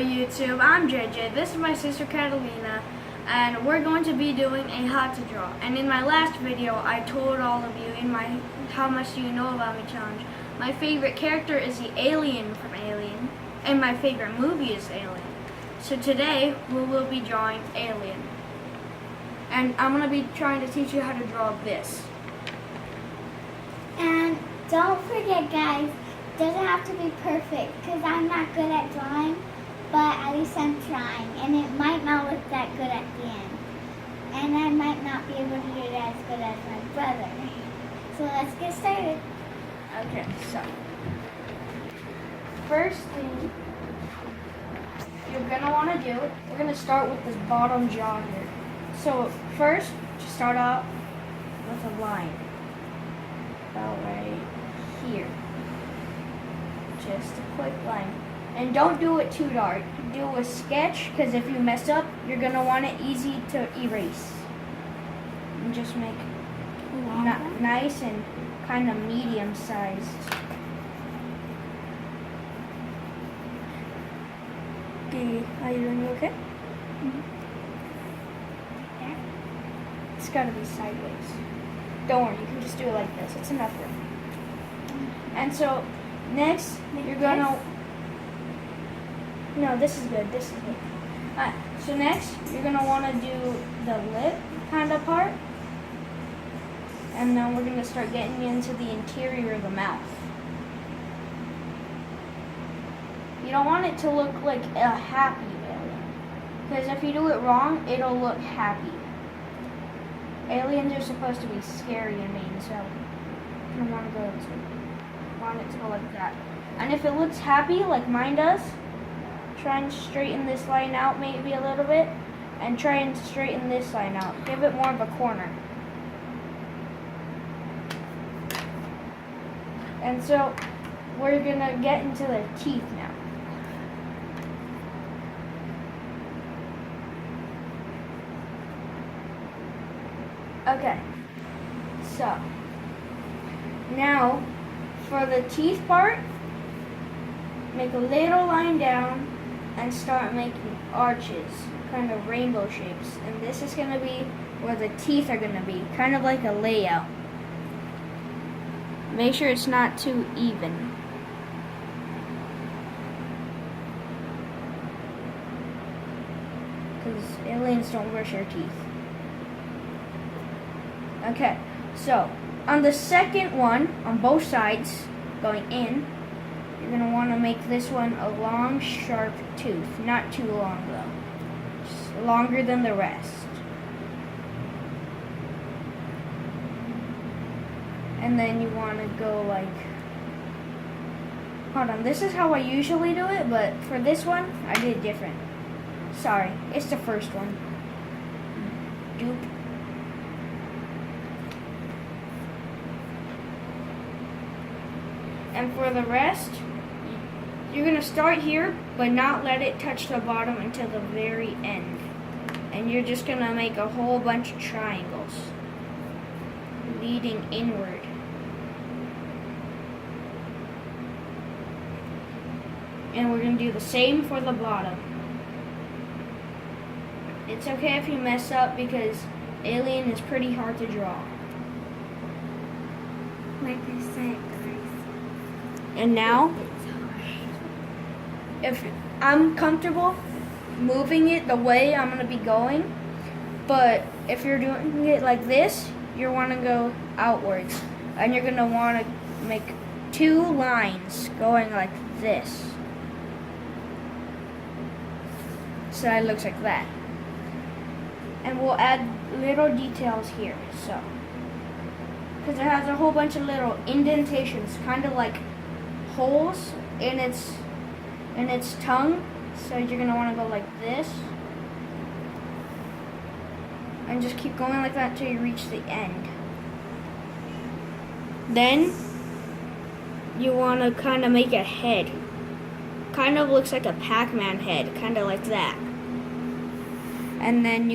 YouTube, I'm JJ, this is my sister Catalina, and we're going to be doing a how to draw. And in my last video, I told all of you in my How Much Do You Know About Me challenge, my favorite character is the alien from Alien, and my favorite movie is Alien. So today, we will be drawing Alien. And I'm going to be trying to teach you how to draw this. And don't forget, guys, it doesn't have to be perfect, because I'm not good at drawing, but at least I'm trying, and it might not look that good at the end. And I might not be able to do it as good as my brother. So let's get started. Okay, so first thing you're gonna want to do, we're gonna start with this bottom jaw here. So first, just start out with a line about right here. Just a quick line. And don't do it too dark. Do a sketch, because if you mess up, you're going to want it easy to erase. And just make nice and kind of medium sized. Okay, are you doing okay? Mm-hmm. It's got to be sideways. Don't worry, you can just do it like this. It's enough room. And so, next, you're going to... No, this is good. This is good. Alright, so next, you're going to want to do the lip kind of part. And then we're going to start getting into the interior of the mouth. You don't want it to look like a happy alien. Because if you do it wrong, it'll look happy. Aliens are supposed to be scary and mean, so you don't want it to go like that. And if it looks happy, like mine does, try and straighten this line out maybe a little bit, and try and straighten this line out. Give it more of a corner. And so we're gonna get into the teeth now. Okay, so now for the teeth part, make a little line down and start making arches, kind of rainbow shapes. And this is going to be where the teeth are going to be, kind of like a layout. Make sure it's not too even. Because aliens don't brush their teeth. Okay, so on the second one, on both sides, going in, you're going to want to make this one a long, sharp tooth. Not too long, though. Just longer than the rest. And then you want to go like... Hold on, this is how I usually do it, but for this one, I did different. Sorry, it's the first one. Dupe. And for the rest, you're going to start here, but not let it touch the bottom until the very end. And you're just going to make a whole bunch of triangles leading inward. And we're going to do the same for the bottom. It's okay if you mess up because Alien is pretty hard to draw. Like I said, guys. And now, if I'm comfortable moving it the way I'm going to be going, but if you're doing it like this, you want to go outwards. And you're going to want to make two lines going like this. So it looks like that. And we'll add little details here, so. Because it has a whole bunch of little indentations, kind of like holes in its tongue. So you're gonna want to go like this, and just keep going like that until you reach the end. Then you want to kind of make a head. Kind of looks like a Pac-Man head, kind of like that. And then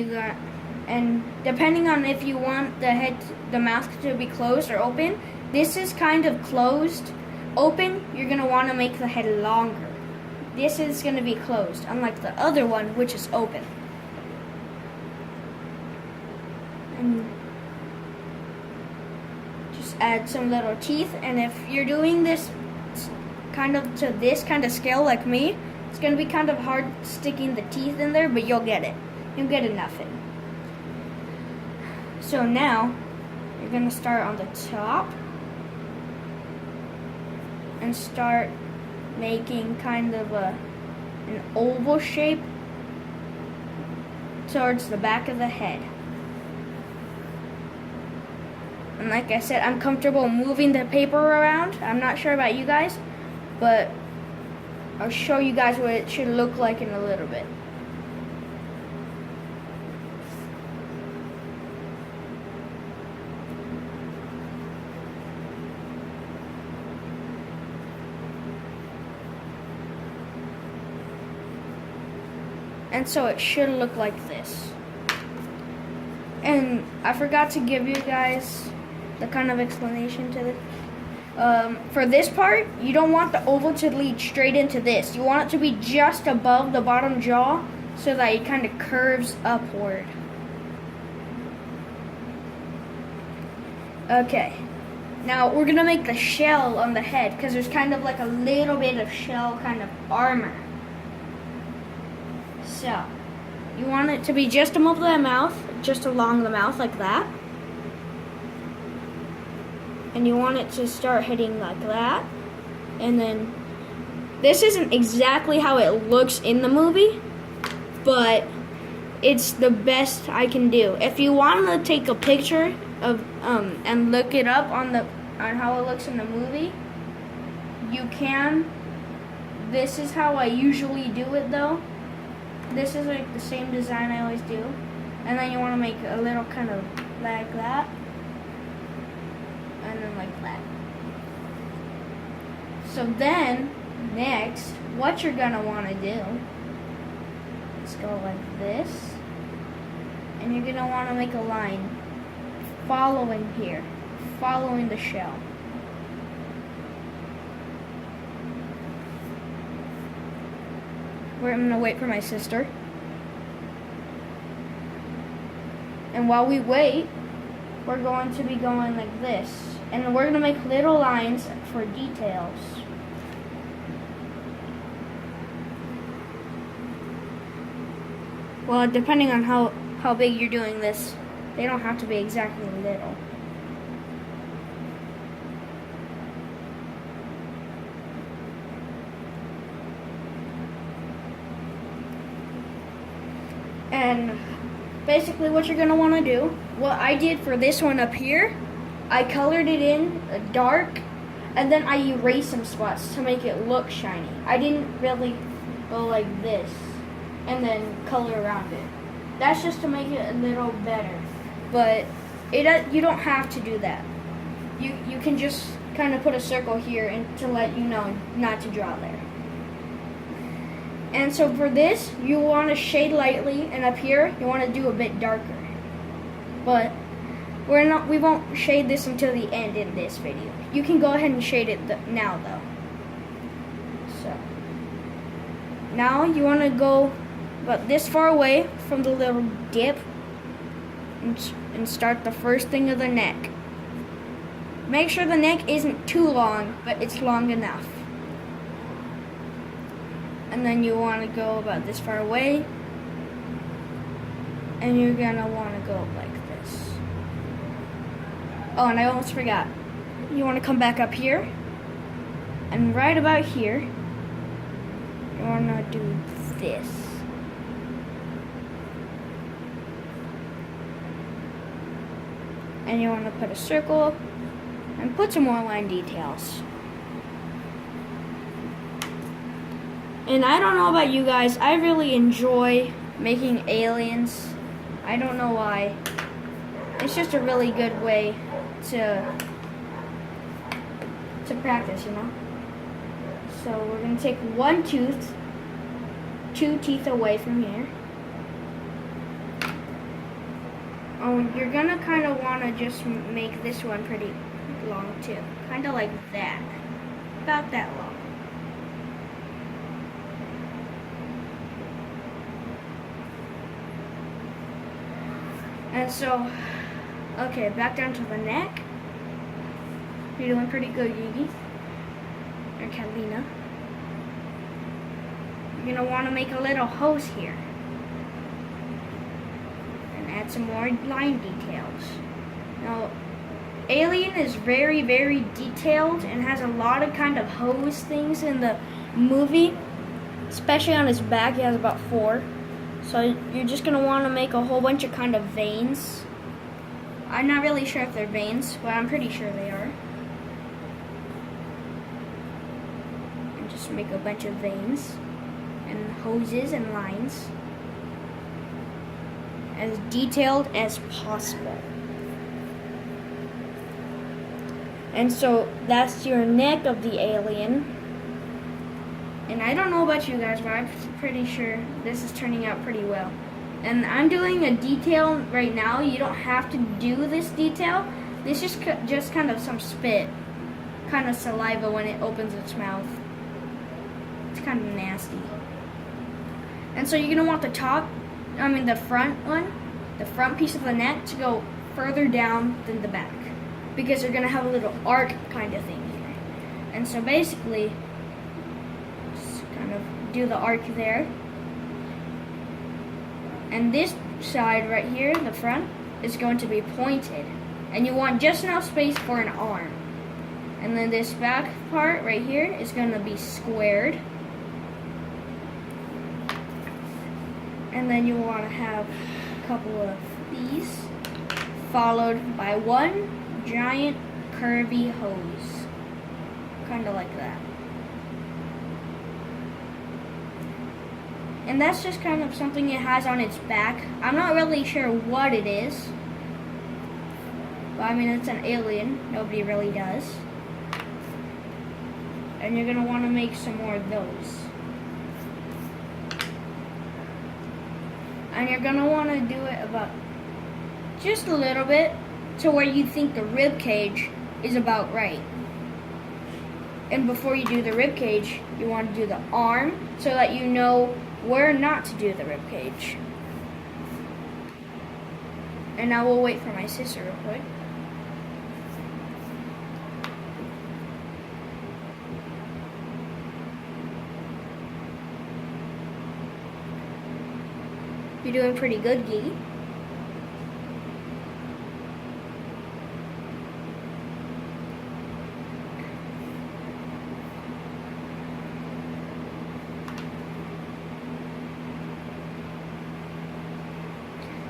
and depending on if you want the mouth to be closed or open, this is kind of closed. Open, you're going to want to make the head longer. this is going to be closed, unlike the other one, which is open. And just add some little teeth, and if you're doing this kind of to this kind of scale like me, it's going to be kind of hard sticking the teeth in there, but you'll get it. You'll get enough in. So now, you're going to start on the top and start making kind of an oval shape towards the back of the head. And like I said, I'm comfortable moving the paper around. I'm not sure about you guys, but I'll show you guys what it should look like in a little bit. And so it should look like this. And I forgot to give you guys the kind of explanation to this. For this part, you don't want the oval to lead straight into this. You want it to be just above the bottom jaw so that it kind of curves upward. Okay. Now we're gonna make the shell on the head because there's kind of like a little bit of shell kind of armor. So, you want it to be just above the mouth, just along the mouth like that. And you want it to start hitting like that. And then, this isn't exactly how it looks in the movie, but it's the best I can do. If you want to take a picture of and look it up on how it looks in the movie, you can. This is how I usually do it though. This is like the same design I always do. And then you want to make a little kind of like that. And then like that. So then, next, what you're going to want to do is go like this. And you're going to want to make a line following here. Following the shell. I'm going to wait for my sister. And while we wait, we're going to be going like this. And we're going to make little lines for details. Well, depending on how big you're doing this, they don't have to be exactly little. And basically what you're going to want to do, what I did for this one up here, I colored it in dark, and then I erased some spots to make it look shiny. I didn't really go like this and then color around it. That's just to make it a little better. But you don't have to do that. You can just kind of put a circle here and to let you know not to draw there. And so for this, you want to shade lightly, and up here, you want to do a bit darker. But we won't shade this until the end in this video. You can go ahead and shade it now, though. So now you want to go about this far away from the little dip and start the first thing of the neck. Make sure the neck isn't too long, but it's long enough. And then you want to go about this far away. And you're going to want to go like this. Oh, and I almost forgot. You want to come back up here. And right about here, you want to do this. And you want to put a circle and put some more line details. And I don't know about you guys, I really enjoy making aliens. I don't know why. It's just a really good way to practice, you know? So we're going to take one tooth, 2 teeth away from here. Oh, you're going to kind of want to just make this one pretty long too. Kind of like that. About that long. And so, okay, back down to the neck. You're doing pretty good, Gigi. Or Catalina. You're gonna want to make a little hose here. And add some more line details. Now, Alien is very, very detailed and has a lot of kind of hose things in the movie. Especially on his back, he has about 4. So you're just going to want to make a whole bunch of kind of veins. I'm not really sure if they're veins, but I'm pretty sure they are. And just make a bunch of veins and hoses and lines. As detailed as possible. And so that's your neck of the alien. And I don't know about you guys, but I'm pretty sure this is turning out pretty well. And I'm doing a detail right now. You don't have to do this detail. This is just kind of some spit, kind of saliva when it opens its mouth. It's kind of nasty. And so you're gonna want the front piece of the neck to go further down than the back, because you're gonna have a little arc kind of thing here. And so basically, just kind of do the arc there. And this side right here, the front, is going to be pointed. And you want just enough space for an arm. And then this back part right here is going to be squared. And then you want to have a couple of these, followed by one giant curvy hose. Kind of like that. And that's just kind of something it has on its back. I'm not really sure what it is. But I mean, it's an alien. Nobody really does. And you're going to want to make some more of those. And you're going to want to do it about just a little bit to where you think the rib cage is about right. And before you do the rib cage, you want to do the arm so that you know where not to do the rib cage. And now we'll wait for my sister real quick. You're doing pretty good, Gigi.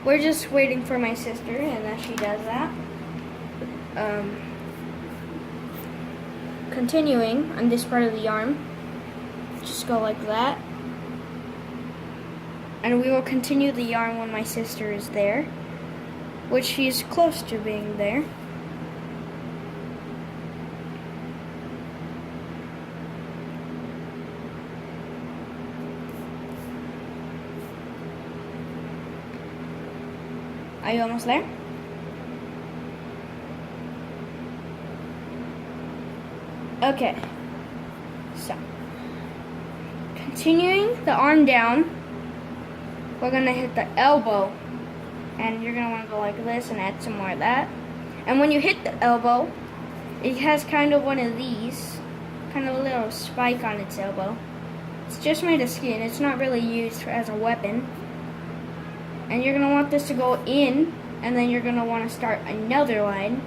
We're just waiting for my sister, and as she does that, continuing on this part of the arm, just go like that. And we will continue the yarn when my sister is there, which she's close to being there. Are you almost there? Okay. So, continuing the arm down, we're going to hit the elbow, and you're going to want to go like this and add some more of that. And when you hit the elbow, it has kind of one of these, kind of a little spike on its elbow. It's just made of skin. It's not really used as a weapon. And you're going to want this to go in, and then you're going to want to start another line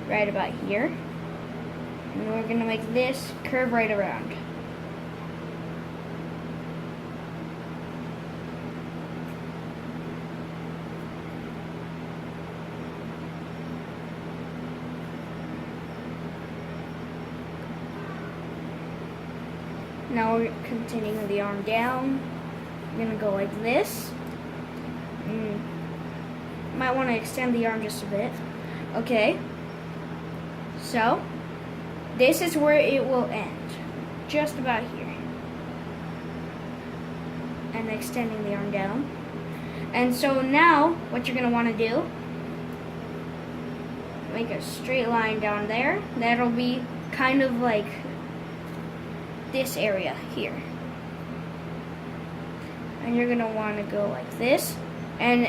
right about here. And we're going to make this curve right around. Now we're continuing the arm down. We're going to go like this. Might want to extend the arm just a bit. Okay. So, this is where it will end. Just about here. And extending the arm down. And so now, what you're going to want to do, make a straight line down there. That'll be kind of like this area here. And you're going to want to go like this. And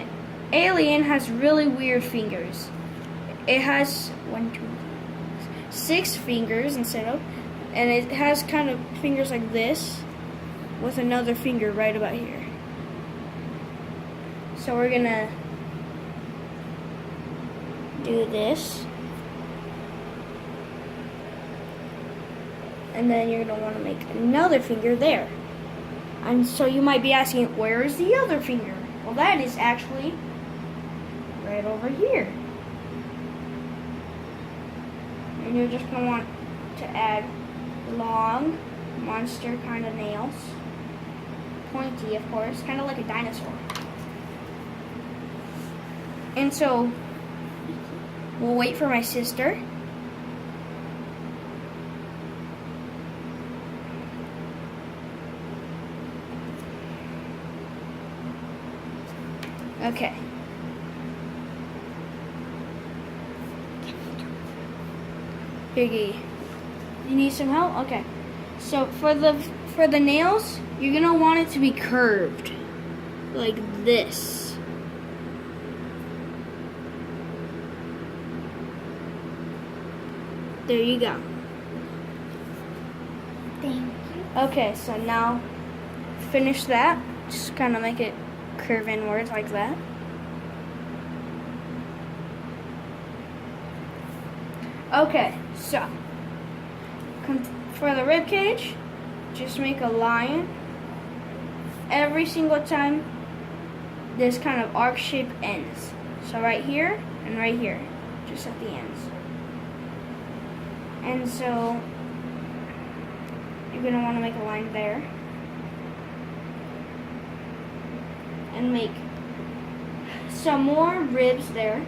Alien has really weird fingers. It has 6 fingers instead of, and it has kind of fingers like this with another finger right about here. So we're gonna do this. And then you're gonna wanna make another finger there. And so you might be asking, where is the other finger? Well, that is actually right over here. And you're just gonna want to add long monster kind of nails. Pointy, of course, kind of like a dinosaur. And so we'll wait for my sister. Okay. Biggie, you need some help? Okay. So for the nails, you're gonna want it to be curved, like this. There you go. Thank you. Okay, so now finish that. Just kind of make it curve inwards like that. Okay, so for the rib cage, just make a line every single time this kind of arc shape ends. So right here and right here, just at the ends. And so you're gonna want to make a line there and make some more ribs there.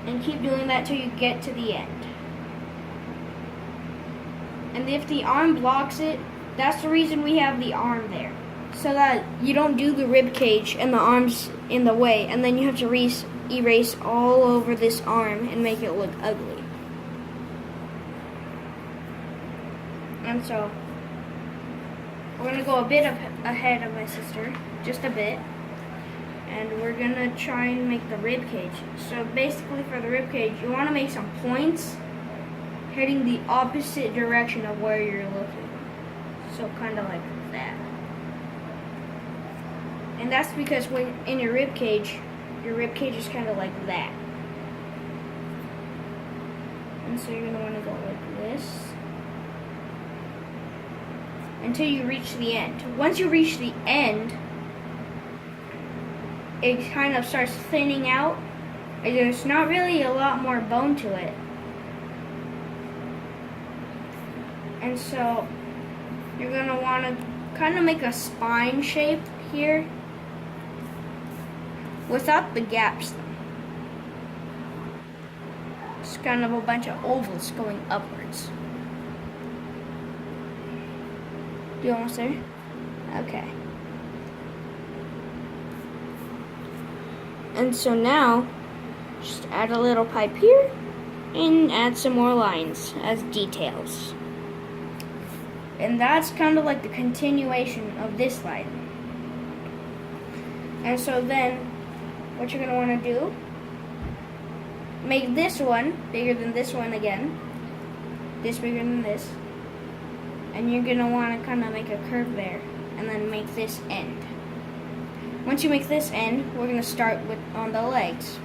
And keep doing that till you get to the end. And if the arm blocks it, that's the reason we have the arm there. So that you don't do the rib cage and the arm's in the way, and then you have to erase all over this arm and make it look ugly. And so, we're gonna go a bit ahead of my sister, just a bit. And we're gonna try and make the rib cage. So basically for the rib cage, you wanna make some points heading the opposite direction of where you're looking. So kinda like that. And that's because when in your rib cage is kinda like that. And so you're gonna wanna go like this until you reach the end. Once you reach the end, it kind of starts thinning out. There's not really a lot more bone to it. And so you're gonna wanna kind of make a spine shape here without the gaps though. It's kind of a bunch of ovals going upwards. You almost there? Okay. And so now, just add a little pipe here and add some more lines as details. And that's kind of like the continuation of this line. And so then, what you're gonna wanna do, make this one bigger than this one again, this bigger than this, and you're gonna wanna kinda make a curve there, and then make this end. Once you make this end, we're gonna start on the legs.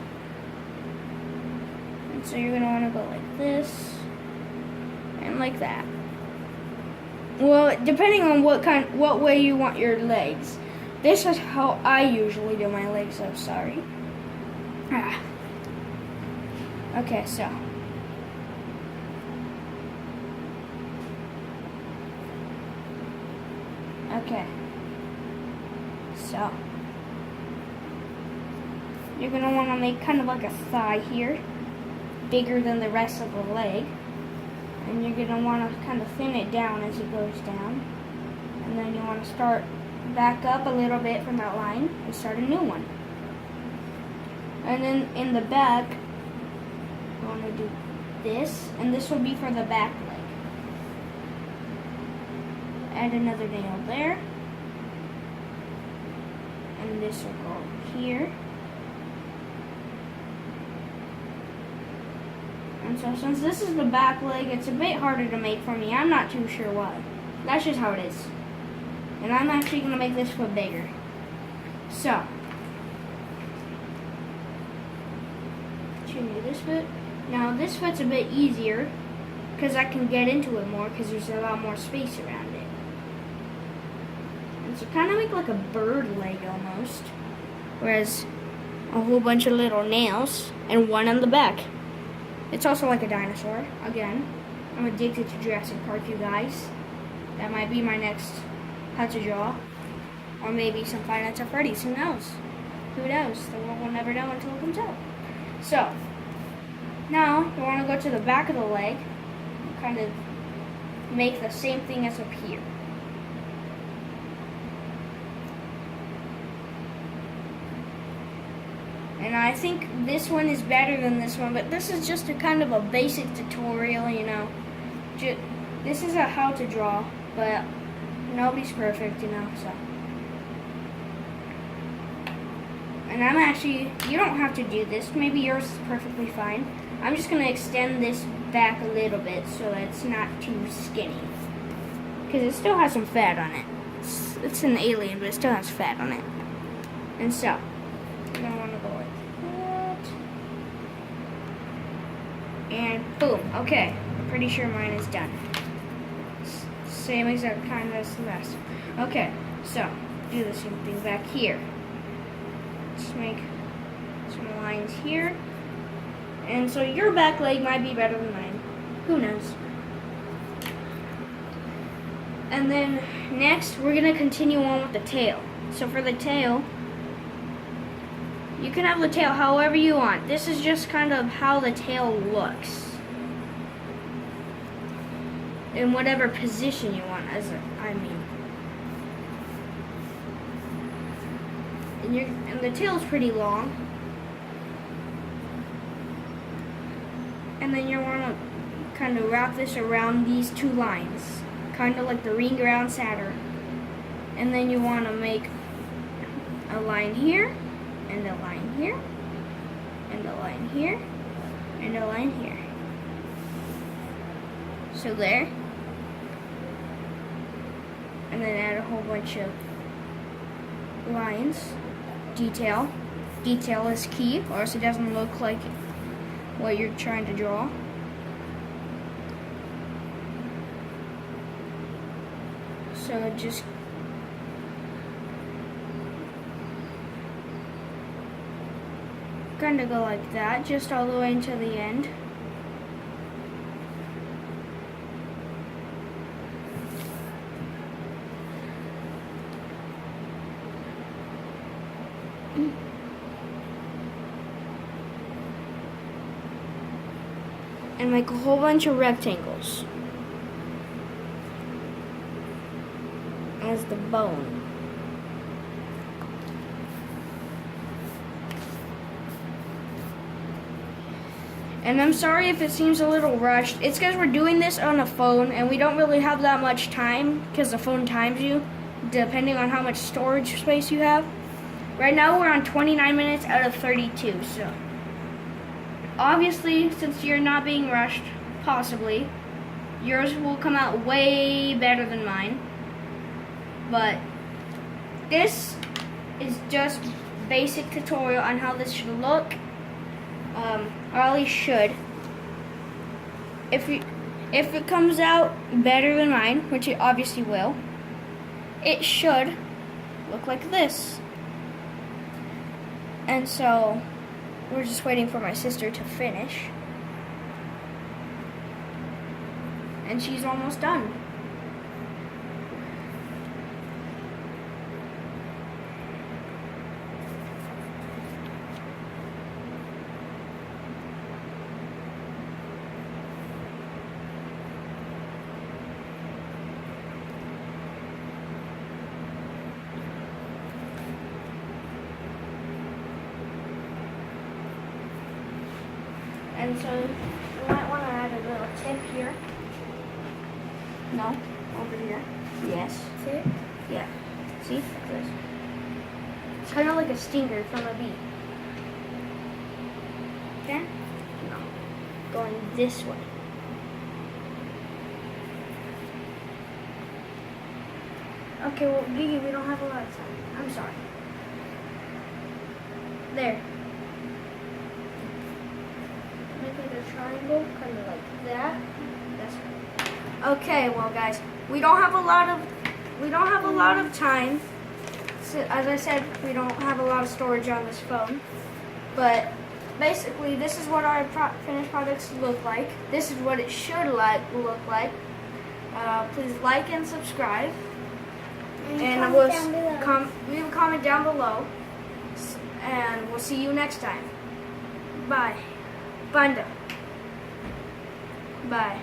And so you're gonna wanna go like this, and like that. Well, depending on what way you want your legs. This is how I usually do my legs, I'm sorry. Okay, so. Okay. So. You're going to want to make kind of like a thigh here, bigger than the rest of the leg. And you're going to want to kind of thin it down as it goes down. And then you want to start back up a little bit from that line and start a new one. And then in the back, you want to do this, and this will be for the back leg. Add another nail there. And this will go here. And so since this is the back leg, it's a bit harder to make for me. I'm not too sure why. That's just how it is. And I'm actually going to make this foot bigger. So, continue this foot. Now this foot's a bit easier because I can get into it more because there's a lot more space around it. And so kind of make like a bird leg almost. Whereas a whole bunch of little nails and one on the back. It's also like a dinosaur. Again, I'm addicted to Jurassic Park, you guys. That might be my next how to draw. Or maybe some Five Nights at Freddy's. Who knows? Who knows? The world will never know until it comes out. So, now you want to go to the back of the leg and kind of make the same thing as up here. And I think this one is better than this one, but this is just a kind of a basic tutorial, you know. This is a how to draw, but nobody's perfect, you know, so. And I'm actually, you don't have to do this. Maybe yours is perfectly fine. I'm just going to extend this back a little bit so that it's not too skinny. Because it still has some fat on it. It's an alien, but it still has fat on it. And so, you're going to want to go like that. And boom. Okay. I'm pretty sure mine is done. Same exact kind as the last. Okay. So, do the same thing back here. Let's make some lines here. And so your back leg might be better than mine. Who knows? And then next, we're going to continue on with the tail. So for the tail, you can have the tail however you want. This is just kind of how the tail looks. In whatever position you want, I mean. And the tail's pretty long. And then you want to kind of wrap this around these two lines. Kind of like the ring around Saturn. And then you want to make a line here, and a line here, and a line here, and a line here. So there. And then add a whole bunch of lines. Detail. Detail is key, or else it doesn't look like what you're trying to draw. So just kind of go like that, just all the way until the end. And make a whole bunch of rectangles as the bone. And I'm sorry if it seems a little rushed. It's because we're doing this on a phone and we don't really have that much time because the phone times you depending on how much storage space you have. Right now we're on 29 minutes out of 32, so obviously, since you're not being rushed, possibly, yours will come out way better than mine. But this is just basic tutorial on how this should look, or at least should. If it comes out better than mine, which it obviously will, it should look like this. And so we're just waiting for my sister to finish. And she's almost done. And so you might want to add a little tip here. No, over here. Yes. See it? Yeah. See? Like this. kind of like a stinger from a bee. Okay? No. Going this way. Okay, well, Gigi, we don't have a lot of time. I'm sorry. There. Make like a triangle, kind of like that. That's right. Okay, well, guys, we don't have a lot of time. So, as I said, we don't have a lot of storage on this phone. But basically, this is what our finished products look like. This is what it should look like. Please like and subscribe. And leave a comment down below. And we'll see you next time. Bye. Banda. Bye.